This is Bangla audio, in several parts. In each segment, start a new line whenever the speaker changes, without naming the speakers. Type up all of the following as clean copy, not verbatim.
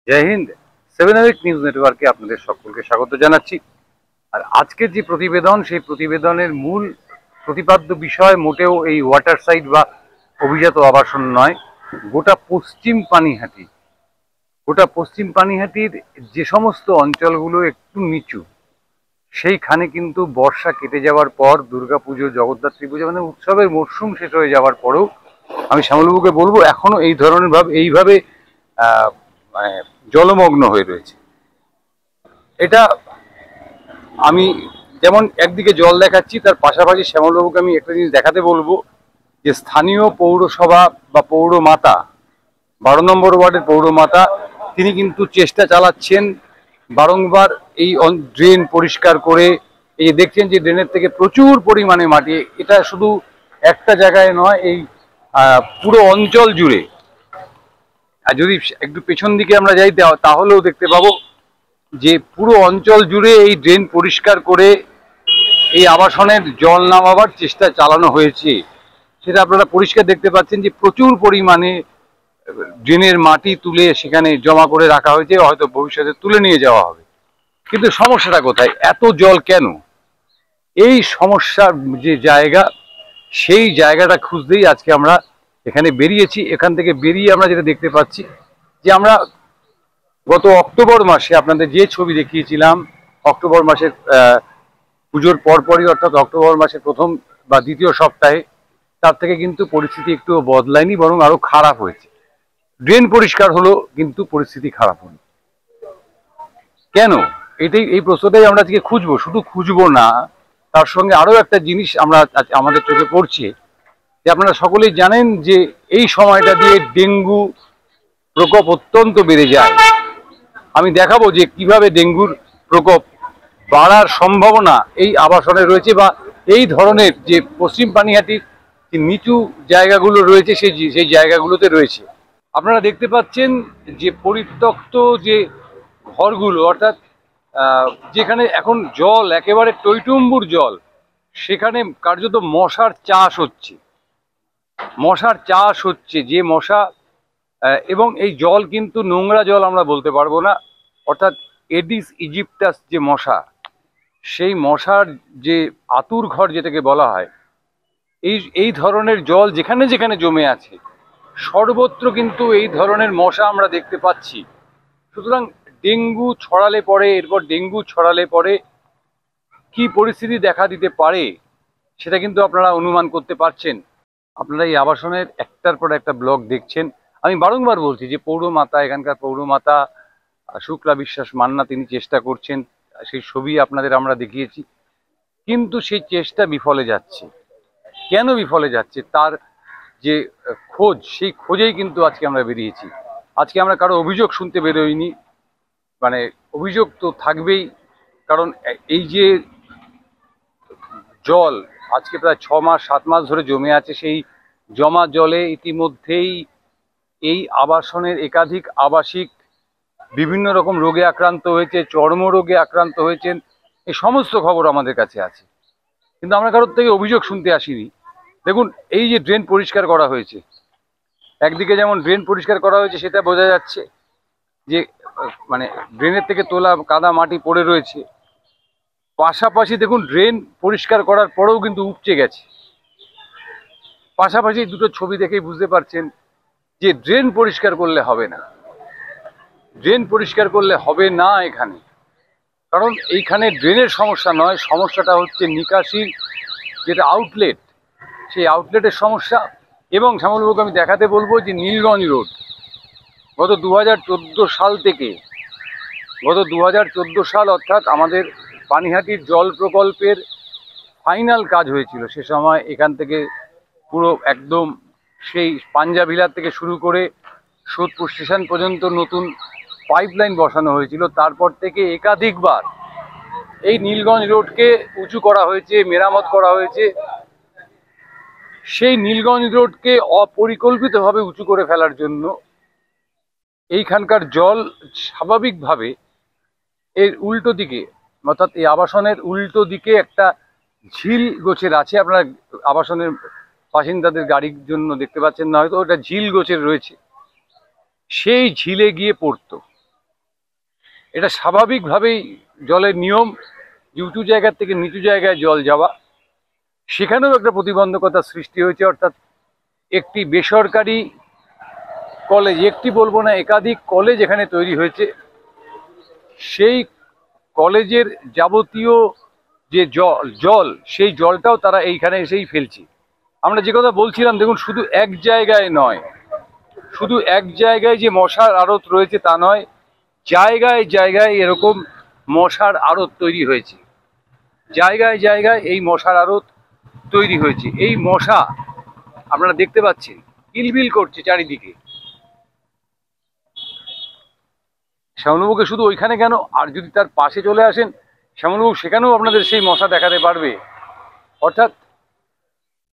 জয় হিন্দ। 7 নিউজ নেটওয়ার্কে আপনাদের সকলকে স্বাগত জানাচ্ছি। আর আজকের যে প্রতিবেদন, সেই প্রতিবেদনের মূল প্রতিপাদ্য বিষয় মোটেও এই ওয়াটার সাইড বা অভিজাত আবাসন নয়। গোটা পশ্চিম পানিহাটির যে সমস্ত অঞ্চলগুলো একটু নিচু, সেইখানে কিন্তু বর্ষা কেটে যাওয়ার পর দুর্গাপুজো, জগদ্ধাত্রী পুজো মানে উৎসবের মরশুম শেষ হয়ে যাওয়ার পরেও আমি শ্যামলবাবুকে বলবো এখনো এই ধরনের এইভাবে মানে জলমগ্ন হয়ে রয়েছে। এটা আমি যেমন একদিকে জল দেখাচ্ছি, তার পাশাপাশি শ্যামলবাবুকে আমি একটা জিনিস দেখাতে বলবো যে স্থানীয় পৌরসভা বা পৌরমাতা, 12 নম্বর ওয়ার্ডের পৌরমাতা, তিনি কিন্তু চেষ্টা চালাচ্ছেন বারংবার এই ড্রেন পরিষ্কার করে। এই দেখছেন যে ড্রেনের থেকে প্রচুর পরিমাণে মাটি, এটা শুধু একটা জায়গায় নয়, এই পুরো অঞ্চল জুড়ে। আর যদি একটু পেছন দিকে আমরা যাই তাহলেও দেখতে পাবো যে পুরো অঞ্চল জুড়ে এই ড্রেন পরিষ্কার করে এই আবাসনের জল নামাবার চেষ্টা চালানো হয়েছে। সেটা আপনারা পরিষ্কার দেখতে পাচ্ছেন যে প্রচুর পরিমাণে ড্রেনের মাটি তুলে সেখানে জমা করে রাখা হয়েছে, হয়তো ভবিষ্যতে তুলে নিয়ে যাওয়া হবে। কিন্তু সমস্যাটা কোথায়? এত জল কেন? এই সমস্যার যে জায়গা, সেই জায়গাটা খুঁজতেই আজকে আমরা এখানে বেরিয়েছি। এখান থেকে বেরিয়ে আমরা যেটা দেখতে পাচ্ছি যে আমরা গত অক্টোবর মাসে আপনাদের যে ছবি দেখিয়েছিলাম, অক্টোবর মাসের পুজোর পরপরই, অর্থাৎ অক্টোবর মাসের প্রথম বা দ্বিতীয় সপ্তাহে, তার থেকে কিন্তু পরিস্থিতি একটু বদলায়নি, বরং আরো খারাপ হয়েছে। ড্রেন পরিষ্কার হলো কিন্তু পরিস্থিতি খারাপ হলো কেন? এই প্রশ্নটাই আমরা আজকে খুঁজবো। শুধু খুঁজবো না, তার সঙ্গে আরো একটা জিনিস আমরা আমাদের চোখে পড়ছে যে আপনারা সকলেই জানেন যে এই সময়টা দিয়ে ডেঙ্গু প্রকোপ অত্যন্ত বেড়ে যায়। আমি দেখাবো যে কিভাবে ডেঙ্গুর প্রকোপ বাড়ার সম্ভাবনা এই আবাসনে রয়েছে, বা এই ধরনের যে পশ্চিম পানিহাটির যে নিচু জায়গাগুলো রয়েছে সেই জায়গাগুলোতে রয়েছে। আপনারা দেখতে পাচ্ছেন যে পরিত্যক্ত যে ঘরগুলো, অর্থাৎ যেখানে এখন জল একেবারে টইটুম্বুর জল, সেখানে কার্যত মশার চাষ হচ্ছে। যে মশা, এবং এই জল কিন্তু নোংরা জল আমরা বলতে পারবো না, অর্থাৎ এডিস ইজিপ্টাস যে মশা, সেই মশার যে আতুর ঘর যেটাকে বলা হয়, এই ধরনের জল যেখানে যেখানে জমে আছে সর্বত্র কিন্তু এই ধরনের মশা আমরা দেখতে পাচ্ছি। সুতরাং ডেঙ্গু ছড়ালে পরে কি পরিস্থিতি দেখা দিতে পারে সেটা কিন্তু আপনারা অনুমান করতে পারছেন। আপনারা এই আবাসনের একটার পর একটা ব্লগ দেখছেন। আমি বারংবার বলছি যে এখানকার পৌরমাতা শুক্লা বিশ্বাস মান্না, তিনি চেষ্টা করছেন, সেই ছবি আপনাদের আমরা দেখিয়েছি, কিন্তু সেই চেষ্টা বিফলে যাচ্ছে। কেন বিফলে যাচ্ছে তার যে খোঁজ, সেই খোঁজেই কিন্তু আজকে আমরা বেরিয়েছি। আজকে আমরা কারো অভিযোগ শুনতে বেরোইনি, মানে অভিযোগ তো থাকবেই, কারণ এই যে জল আজকে প্রায় 6-7 মাস ধরে জমে আছে, সেই জমা জলে ইতিমধ্যেই এই আবাসনের একাধিক আবাসিক বিভিন্ন রকম রোগে আক্রান্ত হয়েছে, চর্মরোগে আক্রান্ত হয়েছেন। এই সমস্ত খবর আমাদের কাছে আছে, কিন্তু আমরা কারোর থেকে অভিযোগ শুনতে আসিনি। দেখুন, এই যে ড্রেন পরিষ্কার করা হয়েছে, একদিকে যেমন ড্রেন পরিষ্কার করা হয়েছে সেটা বোঝা যাচ্ছে যে মানে ড্রেনের থেকে তোলা কাদা মাটি পড়ে রয়েছে, পাশাপাশি দেখুন ড্রেন পরিষ্কার করার পরেও কিন্তু উপচে গেছে। পাশাপাশি দুটো ছবি দেখেই বুঝতে পারছেন যে ড্রেন পরিষ্কার করলে হবে না এখানে, কারণ এইখানে ড্রেনের সমস্যা নয়, সমস্যাটা হচ্ছে নিকাশির যেটা আউটলেট, সেই আউটলেটের সমস্যা। এবং শ্যামলবাবুকে আমি দেখাতে বলবো যে নীলগঞ্জ রোড গত 2014 সাল অর্থাৎ আমাদের পানিহাটির জল প্রকল্পের ফাইনাল কাজ হয়েছিল। সে সময় এখান থেকে পুরো একদম সেই পাঞ্জাবিলার থেকে শুরু করে সোদপুর স্টেশন পর্যন্ত নতুন পাইপলাইন বসানো হয়েছিল। তারপর থেকে একাধিকবার এই নীলগঞ্জ রোডকে উঁচু করা হয়েছে, মেরামত করা হয়েছে। সেই নীলগঞ্জ রোডকে অপরিকল্পিতভাবে উঁচু করে ফেলার জন্য এইখানকার জল স্বাভাবিকভাবে এর উল্টো দিকে, অর্থাৎ এই আবাসনের উল্টো দিকে একটা ঝিল গোছের আছে। আপনারা আবাসনের বাসিন্দাদের গাড়ির জন্য দেখতে পাচ্ছেন না হয়তো, ওটা ঝিল গোছের রয়েছে, সেই ঝিলে গিয়ে পড়তো। এটা স্বাভাবিকভাবেই জলের নিয়ম, উঁচু জায়গা থেকে নিচু জায়গায় জল যাওয়া, সেখানেও একটা প্রতিবন্ধকতার সৃষ্টি হয়েছে। অর্থাৎ একটি বেসরকারি কলেজ, একটি বলবো না একাধিক কলেজ এখানে তৈরি হয়েছে, সেই কলেজের যাবতীয় যে জল সেই জলটাও তারা এইখানে এসেই ফেলছে। আমরা যে কথা বলছিলাম, দেখুন শুধু এক জায়গায় নয়, শুধু এক জায়গায় যে মশার আড়ত রয়েছে তা নয়, জায়গায় জায়গায় এরকম মশার আড়ত তৈরি হয়েছে, জায়গায় জায়গায় এই মশার আড়ত তৈরি হয়েছে। এই মশা আপনারা দেখতে পাচ্ছেন কিলবিল করছে চারিদিকে। শ্যামলবাবুকে শুধু ওইখানে কেন, আর যদি তার পাশে চলে আসেন শ্যামলবাবু, সেখানেও আপনাদের সেই মশা দেখাতে পারবে। অর্থাৎ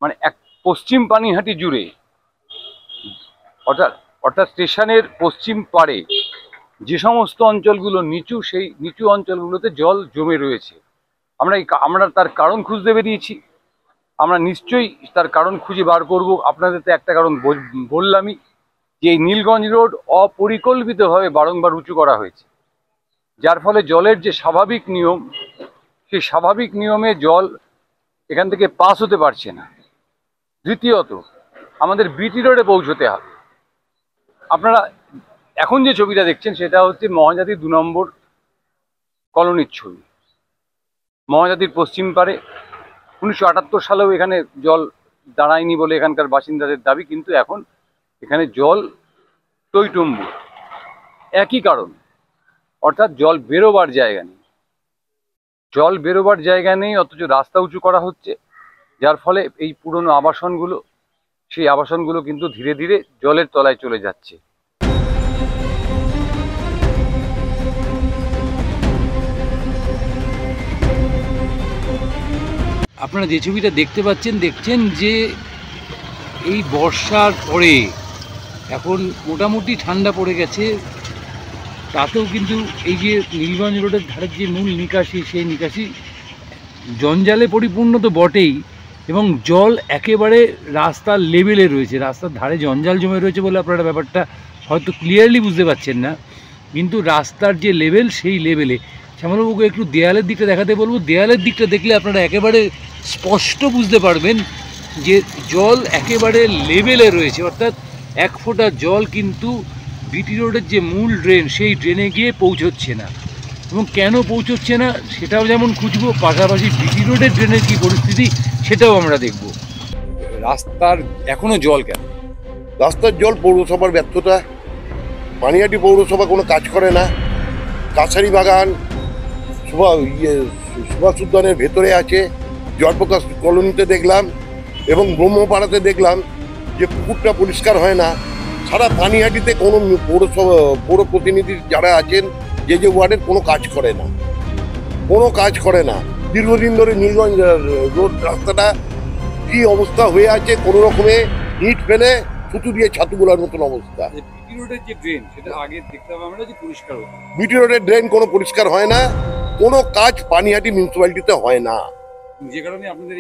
মানে এক পশ্চিম পানিহাটি জুড়ে, অর্থাৎ অর্থাৎ স্টেশনের পশ্চিম পাড়ে যে সমস্ত অঞ্চলগুলো নিচু, সেই নিচু অঞ্চলগুলোতে জল জমে রয়েছে। আমরা তার কারণ খুঁজতে বেরিয়েছি, আমরা নিশ্চয়ই তার কারণ খুঁজে বার করব। আপনাদের তো একটা কারণ বললামই, যে এই নীলগঞ্জ রোড অপরিকল্পিতভাবে বারংবার উঁচু করা হয়েছে, যার ফলে জলের যে স্বাভাবিক নিয়ম, সেই স্বাভাবিক নিয়মে জল এখান থেকে পাস হতে পারছে না। দ্বিতীয়ত, আমাদের বিটি রোডে পৌঁছতে হবে। আপনারা এখন যে ছবিটা দেখছেন সেটা হচ্ছে মহাজাতি 2 নম্বর কলোনির ছবি। মহাজাতির পশ্চিম পারে 1978 সালেও এখানে জল দাঁড়ায়নি বলে এখানকার বাসিন্দাদের দাবি, কিন্তু এখন এখানে জল টইটুম্বুর। একই কারণ, অর্থাৎ জল বেরোবার জায়গা নেই, জল বেরোবার জায়গা নেই, অথচ রাস্তা উঁচু করা হচ্ছে, যার ফলে এই পুরনো আবাসনগুলো, সেই আবাসনগুলো কিন্তু ধীরে ধীরে জলের তলায় চলে যাচ্ছে। আপনারা যে ছবিটা দেখতে পাচ্ছেন, দেখছেন যে এই বর্ষার পরে এখন মোটামুটি ঠান্ডা পড়ে গেছে, তাতেও কিন্তু এই যে নীলগঞ্জ রোডের ধারের যে মূল নিকাশি, সেই নিকাশি জঞ্জালে পরিপূর্ণ তো বটেই, এবং জল একেবারে রাস্তার লেভেলে রয়েছে। রাস্তার ধারে জঞ্জাল জমে রয়েছে বলে আপনারা ব্যাপারটা হয়তো ক্লিয়ারলি বুঝতে পারছেন না, কিন্তু রাস্তার যে লেভেল, সেই লেভেলে। শ্যামলবাবুকে একটু দেয়ালের দিকটা দেখাতে বলবো। দেয়ালের দিকটা দেখলে আপনারা একেবারে স্পষ্ট বুঝতে পারবেন যে জল একেবারে লেভেলে রয়েছে, অর্থাৎ 1 ফোঁটা জল কিন্তু বিটি রোডের যে মূল ড্রেন, সেই ড্রেনে গিয়ে পৌঁছচ্ছে না। এবং কেন পৌঁছচ্ছে না সেটাও যেমন খুঁজবো, পাশাপাশি বিটি রোডের ড্রেনের কী পরিস্থিতি সেটাও আমরা দেখব। রাস্তার এখনো জল কেন?
রাস্তার জল পৌরসভার ব্যর্থতা। পানিহাটি পৌরসভা কোনো কাজ করে না। কাছারি বাগান সুভাষ উদ্যানের ভেতরে আছে, জয়প্রকাশ কলোনিতে দেখলাম এবং ব্রহ্মপাড়াতে দেখলাম যে পুকুরটা পরিষ্কার হয় না। সারা পানিহাটিতে কোনো পৌর প্রতিনিধি যারা আছেন, যে ওয়ার্ডের কোনো কাজ করে না, কোনো কাজ করে না। দীর্ঘদিন ধরে নীলগঞ্জ রোড রাস্তাটা কি অবস্থা হয়ে আছে, কোনো রকমে ইট ফেলে থুতু দিয়ে ছাতু গোলার মতন অবস্থা।
বিটি রোডের যে ড্রেন, সেটা আগে দেখতাম আমরা যে পরিষ্কার হতো।
বিটি রোডের ড্রেন কোনো পরিষ্কার হয় না, কোনো কাজ পানিহাটি মিউনিসিপ্যালিটিতে হয় না,
যে কারণে আপনাদের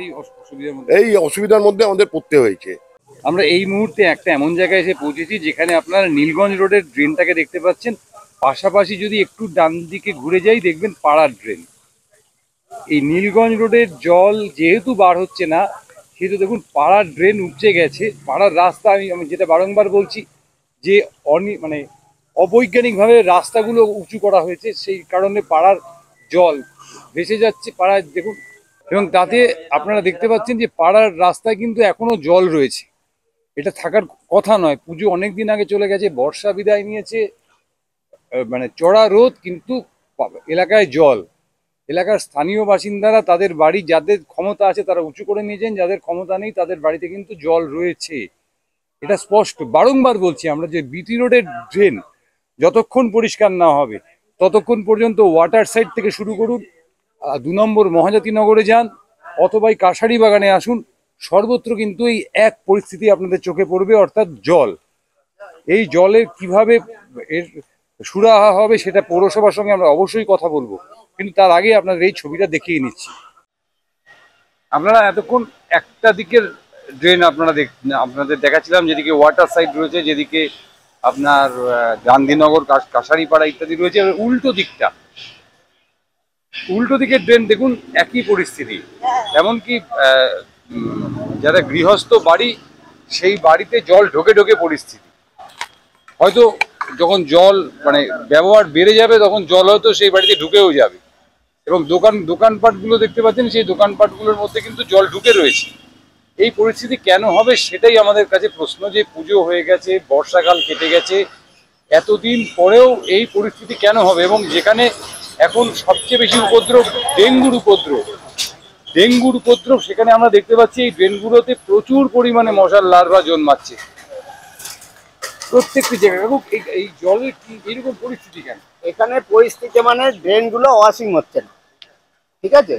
এই
অসুবিধার মধ্যে আমাদের পড়তে হয়েছে।
আমরা এই মুহূর্তে একটা এমন জায়গায় এসে পৌঁছেছি যেখানে আপনারা নীলগঞ্জ রোডের ড্রেনটাকে দেখতে পাচ্ছেন, পাশাপাশি যদি একটু ডান দিকে ঘুরে যাই দেখবেন পাড়ার ড্রেন। এই নীলগঞ্জ রোডের জল যেহেতু বার হচ্ছে না, সেহেতু দেখুন পাড়ার ড্রেন উপচে গেছে। পাড়ার রাস্তা, আমি যেটা বারংবার বলছি যে মানে অবৈজ্ঞানিকভাবে রাস্তাগুলো উঁচু করা হয়েছে, সেই কারণে পাড়ার জল ভেসে যাচ্ছে পাড়ায় দেখুন। এবং তাতে আপনারা দেখতে পাচ্ছেন যে পাড়ার রাস্তায় কিন্তু এখনো জল রয়েছে। এটা থাকার কথা নয়। পুজো অনেক দিন আগে চলে গেছে, বর্ষা বিদায় নিয়েছে, মানে চড়া রোদ, কিন্তু এলাকায় জল। এলাকার স্থানীয় বাসিন্দারা তাদের বাড়ি, যাদের ক্ষমতা আছে তারা উঁচু করে নিয়েছেন, যাদের ক্ষমতা নেই তাদের বাড়িতে কিন্তু জল রয়েছে। এটা স্পষ্ট। বারংবার বলছি আমরা যে বিটি রোডের ড্রেন যতক্ষণ পরিষ্কার না হবে ততক্ষণ পর্যন্ত ওয়াটার সাইড থেকে শুরু করুন, 2 নম্বর মহাজাতি নগরে যান, অথবা কাছারি বাগানে আসুন, সর্বত্র কিন্তু এই এক পরিস্থিতি আপনাদের চোখে পড়বে, অর্থাৎ জল। এই জলের কিভাবে এর সুরাহা হবে সেটা পৌরসভার সঙ্গে আমরা অবশ্যই কথা বলবো, কিন্তু তার আগে আপনাদের এই ছবিটা দেখিয়ে নিচ্ছি। আপনারা এতক্ষণ একটা দিকের ড্রেন আপনাদের দেখাচ্ছিলাম, যেদিকে ওয়াটার সাইড রয়েছে, যেদিকে আপনার গান্ধীনগর, কাছারিপাড়া ইত্যাদি রয়েছে। উল্টো দিকের ড্রেন দেখুন, একই পরিস্থিতি। এমনকি যারা গৃহস্থ বাড়ি, সেই বাড়িতে জল ঢোকে ঢোকে পরিস্থিতি। হয়তো যখন জল মানে ব্যবহার বেড়ে যাবে, তখন জল হয়তো সেই বাড়িতে ঢুকেও যাবে। এবং দোকানপাটগুলো দেখতে পাচ্ছেন, সেই দোকানপাটগুলোর মধ্যে কিন্তু জল ঢুকে রয়েছে। এই পরিস্থিতি কেন হবে সেটাই আমাদের কাছে প্রশ্ন, যে পুজো হয়ে গেছে, বর্ষাকাল কেটে গেছে, এতদিন পরেও এই পরিস্থিতি কেন হবে? এবং যেখানে এখন সবচেয়ে বেশি উপদ্রব ডেঙ্গুর উপদ্রব, সেখানে আমরা দেখতে পাচ্ছি এই ড্রেনগুলোতে প্রচুর পরিমাণে মশার লার্ভা জন্মাচ্ছে প্রত্যেকটি জায়গায়। এই জলের কি এইরকম পরিস্থিতি কেন?
এখানে পরিস্থিতি মানে ড্রেনগুলো ওয়াশিং হচ্ছে না, ঠিক আছে?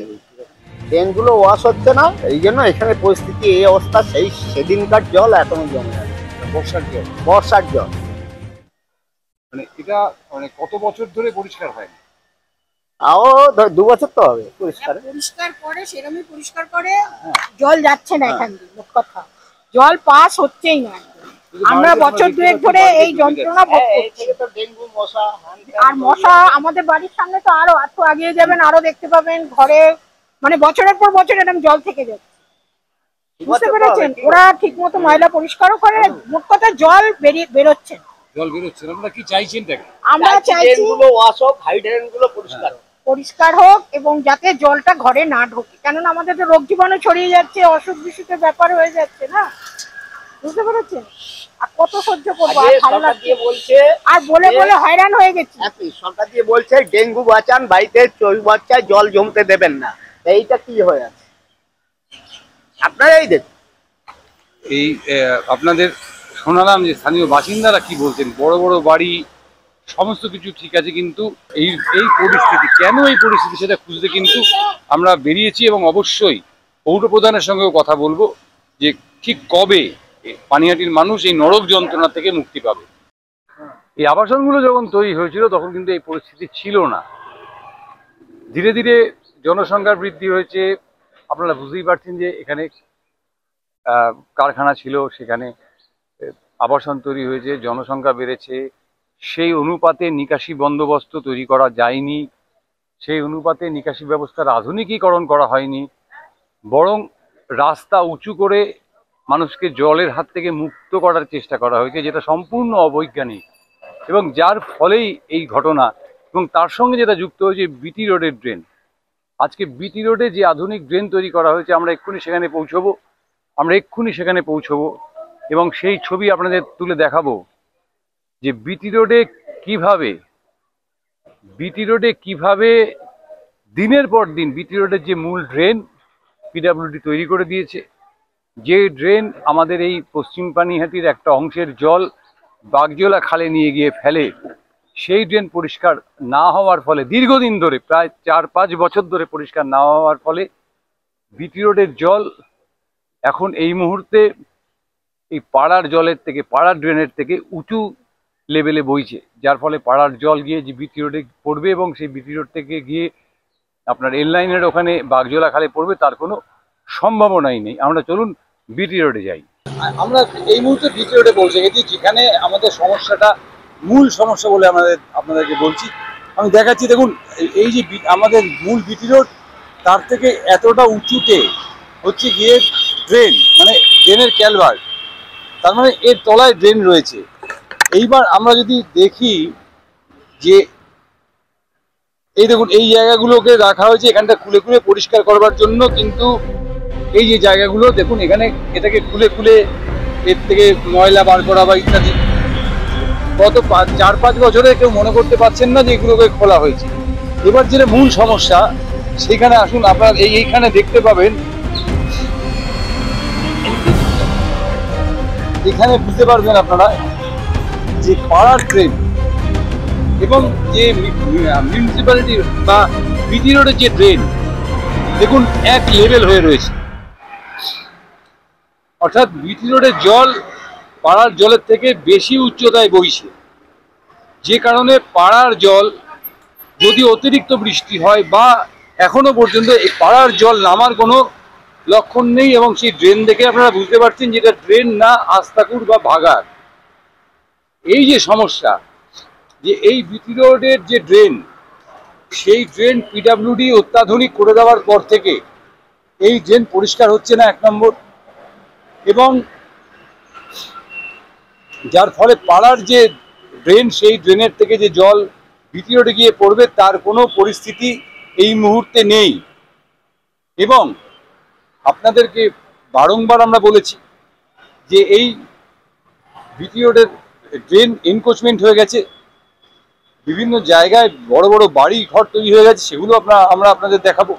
ড্রেনগুলো ওয়াশ হচ্ছে না, এই জন্য এখানে পরিস্থিতি এই অবস্থা। সেদিনকার জল এখনো জমে আছে, বর্ষার জল।
মানে এটা মানে কত বছর ধরে পরিষ্কার হয়?
তাও 2 বছর তো হবে পরিষ্কার
করে, সেরকমই পরিষ্কার করে। জল যাচ্ছে না এখান দিয়ে, মোট কথা জল পাস হচ্ছেই না। আমরা বছর 2 ধরে এই যন্ত্রণা ভোগ করছি।
ডেঙ্গু, মশা,
আর মশা আমাদের বাড়ির সামনে তো আরো একটু আগিয়ে যাবেন, আরো দেখতে পাবেন ঘরে, মানে বছরের পর বছর এরকম জল থেকে যাচ্ছে। বুঝতে পেরেছেন? ওরা ঠিক মতো ময়লা পরিষ্কারও করে, মোট কথা জল বেরোচ্ছে না।
আমরা কি চাইছেন?
আমরা চাইছি
ওয়াশ হোক, হাইড্রেনগুলো
পরিষ্কার হোক, এবং যাতে জলটা ঘরে না ঢোকে। কেননা আমাদের তো রোগ জীবাণু ছড়িয়ে যাচ্ছে, অসুখ বিসুখের ব্যাপার হয়ে যাচ্ছে না। বুঝতে পেরেছেন? আর কত সহ্য করবো? আর বলে বলে হয়রান হয়ে গেছি।
সরকার দিয়ে বলছে ডেঙ্গু বাঁচান, বাড়িতে চৌবাচ্চায় জল জমতে দেবেন না। এইটা কি হয়ে আছে আপনারাই দেখুন।
এই আপনাদের শোনালাম যে স্থানীয় বাসিন্দারা কি বলছেন। বড় বড় বাড়ি, সমস্ত কিছু ঠিক আছে, কিন্তু এই পরিস্থিতি কেন, এই পরিস্থিতি সেটা খুঁজতে কিন্তু আমরা বেরিয়েছি। এবং অবশ্যই পৌর প্রধানের সঙ্গেও কথা বলবো যে ঠিক কবে পানিহাটির মানুষ এই নরক যন্ত্রণা থেকে মুক্তি পাবে। এই আবাসনগুলো যখন তৈরি হয়েছিল, তখন কিন্তু এই পরিস্থিতি ছিল না। ধীরে ধীরে জনসংখ্যার বৃদ্ধি হয়েছে। আপনারা বুঝতেই পারছেন যে এখানে কারখানা ছিল, সেখানে আবাসন তৈরি হয়েছে, জনসংখ্যা বেড়েছে। সেই অনুপাতে নিকাশি বন্দোবস্ত তৈরি করা যায়নি, সেই অনুপাতে নিকাশি ব্যবস্থার আধুনিকীকরণ করা হয়নি, বরং রাস্তা উঁচু করে মানুষকে জলের হাত থেকে মুক্ত করার চেষ্টা করা হয়েছে, যেটা সম্পূর্ণ অবৈজ্ঞানিক। এবং যার ফলেই এই ঘটনা। এবং তার সঙ্গে যেটা যুক্ত হয়েছে বিটি রোডের ড্রেন। আজকে বিটি রোডে যে আধুনিক ড্রেন তৈরি করা হয়েছে, আমরা এক্ষুনি সেখানে পৌঁছবো এবং সেই ছবি আপনাদের তুলে দেখাবো যে বিটি রোডে কিভাবে দিনের পর দিন বিটি রোডের যে মূল ড্রেন পিডব্লিউডি তৈরি করে দিয়েছে, যে ড্রেন আমাদের এই পশ্চিম পানিহাটির একটা অংশের জল বাগজোলা খালে নিয়ে গিয়ে ফেলে, সেই ড্রেন পরিষ্কার না হওয়ার ফলে দীর্ঘদিন ধরে, প্রায় 4-5 বছর ধরে পরিষ্কার না হওয়ার ফলে বিটি রোডের জল এখন এই মুহূর্তে এই পাড়ার ড্রেনের থেকে উঁচু লেভেলে বইছে, যার ফলে পাড়ার জল গিয়ে যে বিটি রোডে পড়বে এবং সেই বিটি রোড থেকে গিয়ে আপনার রেল লাইনের ওখানে বাগজোলা খালে পড়বে, তার কোনো সম্ভাবনাই নেই। আমরা চলুন বিটি রোডে যাই। আমরা এই মুহূর্তে বিটি রোডে পৌঁছে গেছি, যেখানে আমাদের মূল সমস্যা বলে আপনাদেরকে বলছি। আমি দেখাচ্ছি, দেখুন এই যে আমাদের মূল বিটি রোড, তার থেকে এতটা উঁচুতে হচ্ছে গিয়ে ড্রেন, মানে ড্রেনের ক্যালভার্ট, তার মানে এর তলায় ড্রেন রয়েছে। এইবার আমরা যদি দেখি যে এই দেখুন এই জায়গাগুলোকে রাখা হয়েছে এখানটা খুলে খুলে পরিষ্কার করবার জন্য, কিন্তু এই যে জায়গাগুলো দেখুন, এটাকে খুলে এর থেকে ময়লা বার করা বা ইত্যাদি, গত 4-5 বছরে কেউ মনে করতে পারছেন না যে এগুলোকে খোলা হয়েছে। এবার যেটা মূল সমস্যা, সেখানে আসুন, আপনারা এইখানে দেখতে পাবেন, এখানে বুঝতে পারবেন আপনারা যে পাড়ার ড্রেন এবং যে মিউনিসিপ্যালিটি বা বিটি রোডের যে ড্রেন, দেখুন এক লেভেল হয়ে রয়েছে। অর্থাৎ বিটি রোডের জল পাড়ার জলের থেকে বেশি উচ্চতায় বইছে, যে কারণে পাড়ার জল যদি অতিরিক্ত বৃষ্টি হয় বা এখনো পর্যন্ত এই পাড়ার জল নামার কোনো লক্ষণ নেই। এবং সেই ড্রেন দেখে আপনারা বুঝতে পারছেন যেটা ড্রেন না, আস্তাকুর বা ভাগার। এই যে সমস্যা, যে এই বিটি রোডের যে ড্রেন, সেই ড্রেন পিডাব্লিউডি অত্যাধুনিক করে দেওয়ার পর থেকে এই ড্রেন পরিষ্কার হচ্ছে না, 1 নম্বর। এবং যার ফলে পাড়ার যে ড্রেন, সেই ড্রেনের থেকে যে জল বিটি রোডে গিয়ে পড়বে তার কোনো পরিস্থিতি এই মুহূর্তে নেই। এবং আপনাদেরকে বারংবার আমরা বলেছি যে এই বিটি রোডের ড্রেন এনক্রোচমেন্ট হয়ে গেছে, বিভিন্ন জায়গায় বড় বড় বাড়ি ঘর তৈরি হয়ে গেছে, সেগুলো আমরা আপনাদের দেখাবো।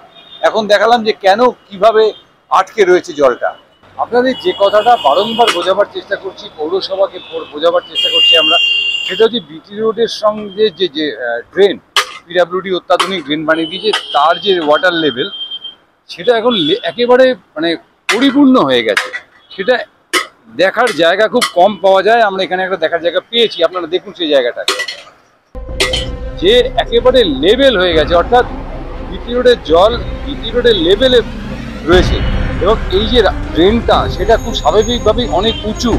এখন দেখালাম যে কেন কিভাবে আটকে রয়েছে জলটা। আপনাদের যে কথাটা বারংবার বোঝাবার চেষ্টা করছি, পৌরসভাকে বোঝাবার চেষ্টা করছি আমরা, সেটা হচ্ছে বিটি রোডের সঙ্গে যে ড্রেন পিডাব্লিউডি অত্যাধুনিক ড্রেন বানিয়ে দিয়েছে, তার যে ওয়াটার লেভেল সেটা এখন একেবারে মানে পরিপূর্ণ হয়ে গেছে। সেটা দেখার জায়গা খুব কম পাওয়া যায়। আমরা এখানে একটা দেখার জায়গা পেয়েছি, আপনারা দেখুন সেই জায়গাটাকে, যে একেবারে লেভেল হয়ে গেছে, অর্থাৎ বিটি রোডের জল বিটি রোডের লেভেলে রয়েছে। এবং এই যে ড্রেনটা, সেটা খুব স্বাভাবিকভাবেই অনেক উঁচু।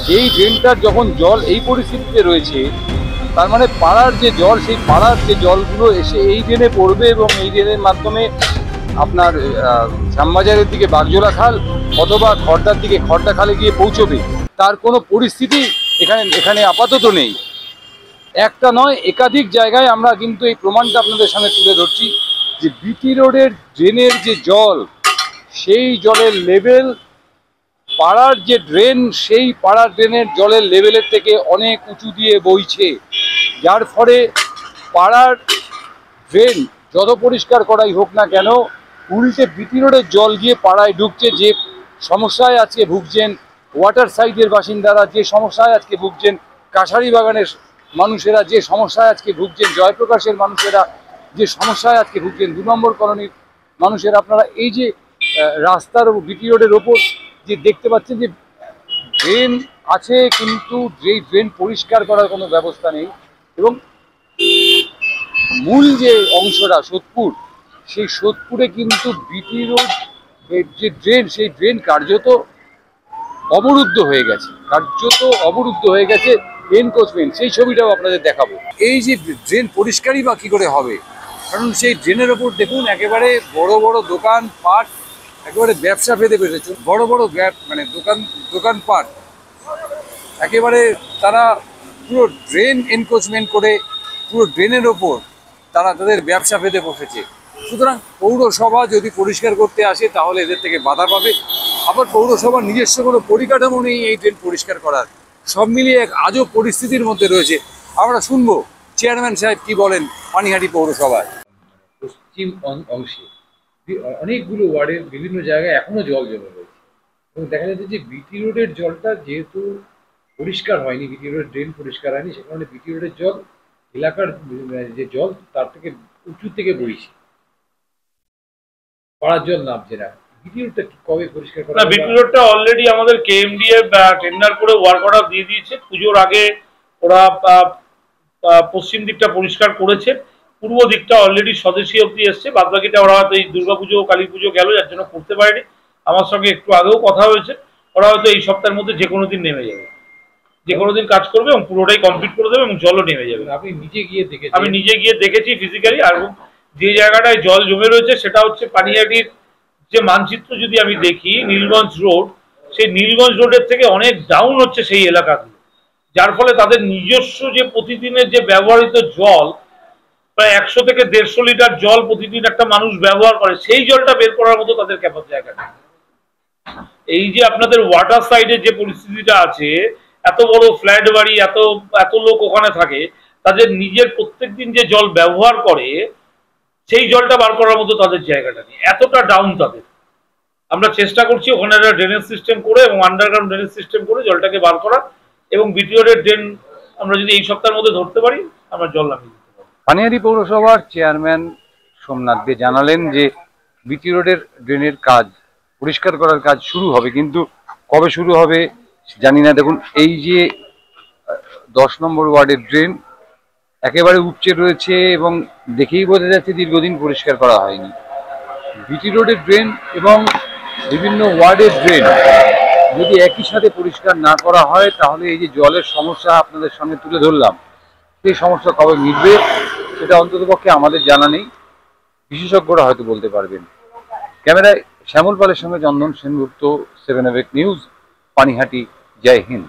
সেই ড্রেনটার যখন জল এই পরিস্থিতিতে রয়েছে, তার মানে পাড়ার যে জল, সেই পাড়ার যে জলগুলো এসে এই ড্রেনে পড়বে এবং এই ড্রেনের মাধ্যমে আপনার শ্যামবাজারের দিকে বাগজোলা খাল অথবা খড়দার দিকে খড়দা খালে গিয়ে পৌঁছবে, তার কোনো পরিস্থিতি এখানে আপাতত নেই। একটা নয়, একাধিক জায়গায় আমরা কিন্তু এই প্রমাণটা আপনাদের সামনে তুলে ধরছি যে বিটি রোডের ড্রেনের যে জল, সেই জলের লেভেল পাড়ার যে ড্রেন, সেই পাড়ার ড্রেনের জলের লেভেলের থেকে অনেক উঁচু দিয়ে বইছে। যার ফলে পাড়ার ড্রেন যত পরিষ্কার করাই হোক না কেন, উল্টে বিটি রোডের জল গিয়ে পাড়ায় ঢুকছে। যে সমস্যায় আজকে ভুগছেন ওয়াটার সাইডের বাসিন্দারা, যে সমস্যায় আজকে ভুগছেন কাছারি বাগানের মানুষেরা, যে সমস্যায় আজকে ভুগছেন জয়প্রকাশের মানুষেরা, যে সমস্যায় আজকে ভুগছেন 2 নম্বর কলোনির মানুষেরা, আপনারা এই যে রাস্তার বিটি রোডের ওপর যে দেখতে পাচ্ছেন যে ড্রেন আছে, কিন্তু যেই ড্রেন পরিষ্কার করার কোনো ব্যবস্থা নেই। এবং মূল যে অংশটা সোদপুর, সেই সোদপুরে কিন্তু বিটি রোড যে ড্রেন, সেই ড্রেন কার্যত অবরুদ্ধ হয়ে গেছে, এনক্রোচমেন্ট। সেই ছবিটাও আপনাদের দেখাবো। এই যে ড্রেন পরিষ্কারই বা কী করে হবে, কারণ সেই ড্রেনের ওপর দেখুন একেবারে বড় বড় দোকানপাট, একেবারে ব্যবসা পেতে পেরেছে, বড় বড় মানে দোকানপাট, একেবারে তারা পুরো ড্রেন এনক্রোচমেন্ট করে পুরো ড্রেনের ওপর তারা তাদের ব্যবসা পেতে বসেছে। সুতরাং পৌরসভা যদি পরিষ্কার করতে আসে তাহলে এদের থেকে বাধা পাবে। আবার পৌরসভার নিজস্ব কোনো পরিকাঠামো নেই এই ড্রেন পরিষ্কার করার। সব মিলিয়ে এক আজব পরিস্থিতির মধ্যে রয়েছে। আমরা শুনবো চেয়ারম্যান সাহেব কি বলেন পানিহাটি পৌরসভায়। পশ্চিম অংশে অনেকগুলো ওয়ার্ডের বিভিন্ন জায়গায় এখনো জল জমে রয়েছে, এবং দেখা যাচ্ছে যে বিটি রোডের জলটা যেহেতু পরিষ্কার হয়নি, বিটি রোডের ড্রেন পরিষ্কার হয়নি, সে কারণে বিটি রোডের জল এলাকার যে জল তার থেকে উঁচু থেকে বইছে, পাড়ার জল নামছে না। বিটি রোডটা কবে পরিষ্কার করা?
না, বিটি রোডটা অলরেডি আমাদের কেএমডিএ টেন্ডার করে ওয়ার্ক অর্ডার দিয়ে দিয়েছে। পুজোর আগে ওরা পশ্চিম দিকটা পরিষ্কার করেছে, পূর্ব দিকটা অলরেডি স্বদেশী অব্দি এসছে, বাদ বাকিটা ওরা হয়তো এই দুর্গাপুজো কালী পুজো গেল, যার জন্য করতে পারেনি। আমার সঙ্গে একটু আগেও কথা হয়েছে, ওরা হয়তো এই সপ্তাহের মধ্যে যে কোনো দিন নেমে যাবে, যে কোনো দিন কাজ করবে এবং পুরোটাই কমপ্লিট করে দেবে এবং জলও নেমে যাবে।
আপনি নিজে গিয়ে দেখেছেন?
আমি নিজে গিয়ে দেখেছি ফিজিক্যালি। আর যে জায়গাটায় জল জমে রয়েছে সেটা হচ্ছে পানিহাটির যে মানচিত্র যদি আমি দেখি, নীলগঞ্জ রোড, সেই নীলগঞ্জ রোডের থেকে অনেক ডাউন হচ্ছে সেই এলাকাগুলো, যার ফলে তাদের নিজস্ব যে প্রতিদিনের যে ব্যবহৃত জল, প্রায় 100 থেকে 150 লিটার জল প্রতিদিন একটা মানুষ ব্যবহার করে, সেই জলটা বের করার মতো তাদের ক্যাপার জায়গা নেই। এই যে আপনাদের ওয়াটার সাইডের যে পরিস্থিতিটা আছে, এত বড় ফ্ল্যাট বাড়ি, এত লোক ওখানে থাকে, তাদের নিজের প্রত্যেকদিন যে জল ব্যবহার করে সেই জলটা বার করার মতো তাদের জায়গাটা নেই, এতটা ডাউন তাদের। আমরা চেষ্টা করছি ওখানে একটা ড্রেনেজ সিস্টেম করে এবং আন্ডারগ্রাউন্ড ড্রেনেজ সিস্টেম করে জলটাকে বার করা, এবং বিটি রোডের ড্রেন আমরা যদি এই সপ্তাহের মধ্যে ধরতে পারি আমরা জল নামিয়ে দিতে পারি।
পানিহাটি পৌরসভার চেয়ারম্যান সোমনাথ দে জানালেন যে বিটি রোডের ড্রেনের কাজ পরিষ্কার করার কাজ শুরু হবে, কিন্তু কবে শুরু হবে জানি না। দেখুন এই যে 10 নম্বর ওয়ার্ডের ড্রেন একেবারে উপচে রয়েছে এবং দেখেই বোঝা যাচ্ছে দীর্ঘদিন পরিষ্কার করা হয়নি। বিটি রোডের ড্রেন এবং বিভিন্ন ওয়ার্ডের ড্রেন যদি একই সাথে পরিষ্কার না করা হয় তাহলে এই যে জলের সমস্যা আপনাদের সামনে তুলে ধরলাম, সেই সমস্যা কবে মিটবে সেটা অন্ততপক্ষে আমাদের জানা নেই, বিশেষজ্ঞরা হয়তো বলতে পারবেন। ক্যামেরায় শ্যামল পালের সঙ্গে চন্দন সেনগুপ্ত, 7 নিউজ, পানিহাটি। জয় হিন্দ।